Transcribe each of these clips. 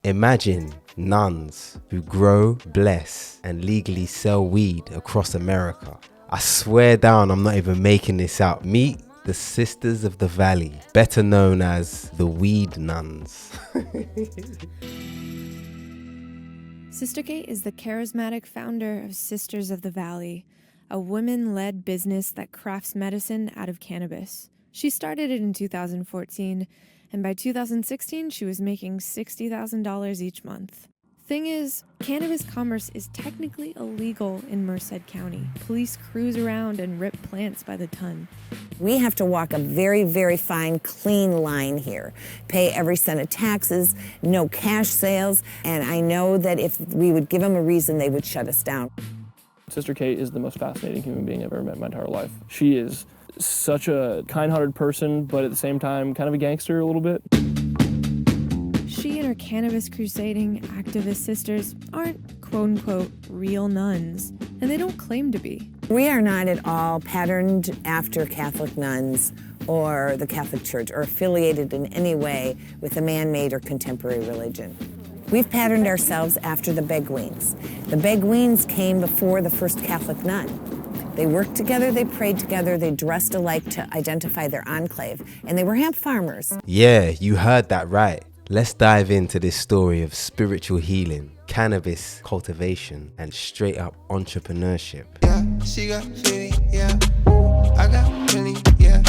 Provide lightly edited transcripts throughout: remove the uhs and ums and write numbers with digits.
Imagine nuns who grow, bless, and legally sell weed across America. I swear down, I'm not even making this out. Meet the Sisters of the Valley, better known as the Weed Nuns. Sister Kate is the charismatic founder of Sisters of the Valley, a women-led business that crafts medicine out of cannabis. She started it in 2014, and by 2016, she was making $60,000 each month. Thing is, cannabis commerce is technically illegal in Merced County. Police cruise around and rip plants by the ton. We have to walk a very, very fine, clean line here. Pay every cent of taxes, no cash sales, and I know that if we would give them a reason, they would shut us down. Sister Kate is the most fascinating human being I've ever met in my entire life. She is such a kind-hearted person, but at the same time, kind of a gangster a little bit. She and her cannabis crusading activist sisters aren't quote-unquote real nuns, and they don't claim to be. We are not at all patterned after Catholic nuns or the Catholic Church or affiliated in any way with a man-made or contemporary religion. We've patterned ourselves after the Beguines. The Beguines came before the first Catholic nun. They worked together, they prayed together, they dressed alike to identify their enclave, and they were hemp farmers. Yeah, you heard that right. Let's dive into this story of spiritual healing, cannabis cultivation, and straight up entrepreneurship. Yeah, she got plenty, yeah. I got plenty, yeah,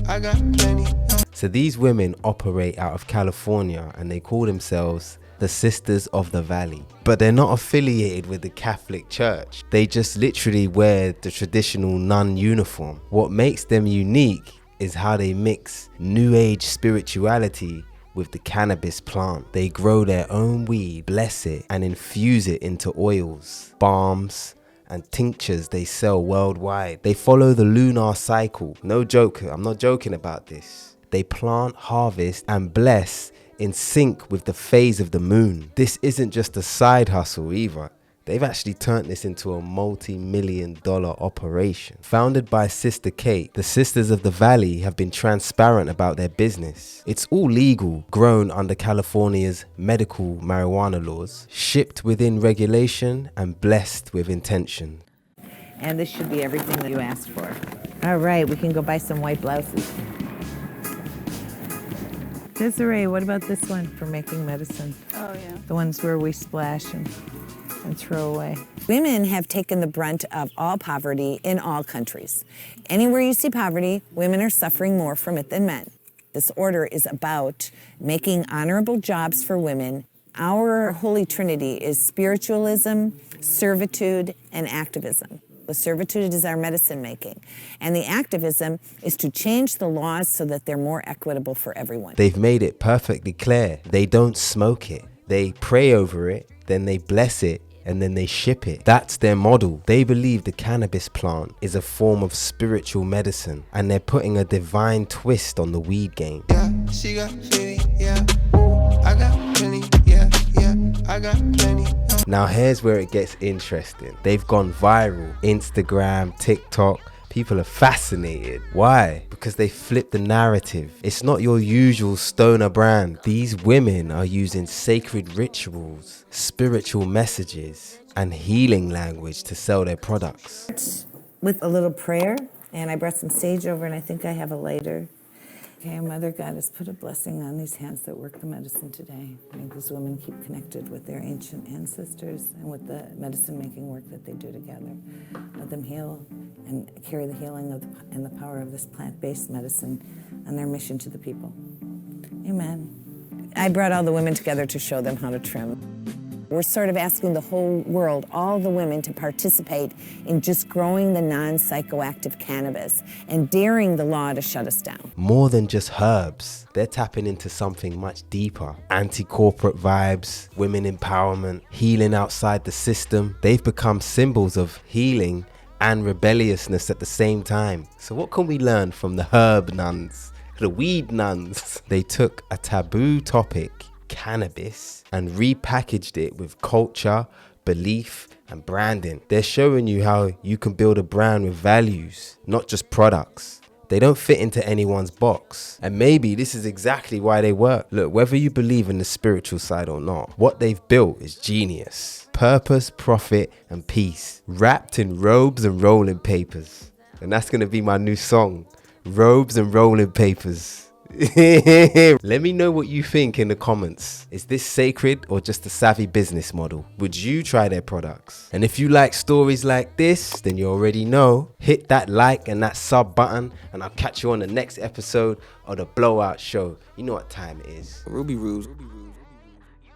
I got plenty. So these women operate out of California and they call themselves the Sisters of the Valley. But they're not affiliated with the Catholic Church. They just literally wear the traditional nun uniform. What makes them unique is how they mix new age spirituality with the cannabis plant. They grow their own weed, bless it, and infuse it into oils, balms, and tinctures they sell worldwide. They follow the lunar cycle. No joke, I'm not joking about this. They plant, harvest, and bless in sync with the phase of the moon. This isn't just a side hustle either. They've actually turned this into a multi-million-dollar operation. Founded by Sister Kate, the Sisters of the Valley have been transparent about their business. It's all legal, grown under California's medical marijuana laws, shipped within regulation, and blessed with intention. And this should be everything that you asked for. All right, we can go buy some white blouses. Desiree, what about this one for making medicine? Oh, yeah. The ones where we splash and throw away. Women have taken the brunt of all poverty in all countries. Anywhere you see poverty, women are suffering more from it than men. This order is about making honorable jobs for women. Our Holy Trinity is spiritualism, servitude, and activism. The servitude is our medicine making, and the activism is to change the laws so that they're more equitable for everyone. They've made it perfectly clear. They don't smoke it. They pray over it, then they bless it, and then they ship it. That's their model. They believe the cannabis plant is a form of spiritual medicine, and they're putting a divine twist on the weed game. Yeah, she got plenty, yeah. I got plenty, yeah, I got plenty. Now here's where it gets interesting. They've gone viral. Instagram, TikTok. People are fascinated. Why? Because they flip the narrative. It's not your usual stoner brand. These women are using sacred rituals, spiritual messages, and healing language to sell their products. With a little prayer, and I brought some sage over, and I think I have a lighter. Okay, Mother Goddess, put a blessing on these hands that work the medicine today. May these women keep connected with their ancient ancestors and with the medicine-making work that they do together. Let them heal and carry the healing and the power of this plant-based medicine on their mission to the people. Amen. I brought all the women together to show them how to trim. We're sort of asking the whole world, all the women, to participate in just growing the non-psychoactive cannabis and daring the law to shut us down. More than just herbs, they're tapping into something much deeper. Anti-corporate vibes, women empowerment, healing outside the system. They've become symbols of healing and rebelliousness at the same time. So what can we learn from the herb nuns, the weed nuns? They took a taboo topic, cannabis, and repackaged it with culture, belief, and branding. They're showing you how you can build a brand with values, not just products. They don't fit into anyone's box. And maybe this is exactly why they work. Look, whether you believe in the spiritual side or not, what they've built is genius. Purpose, profit, and peace. Wrapped in robes and rolling papers. And that's going to be my new song. Robes and rolling papers. Let me know what you think in the comments. Is this sacred or just a savvy business model? Would you try their products? And if you like stories like this, then you already know. Hit that like and that sub button, and I'll catch you on the next episode of the Blowout Show. You know what time it is. RUBYREUBS.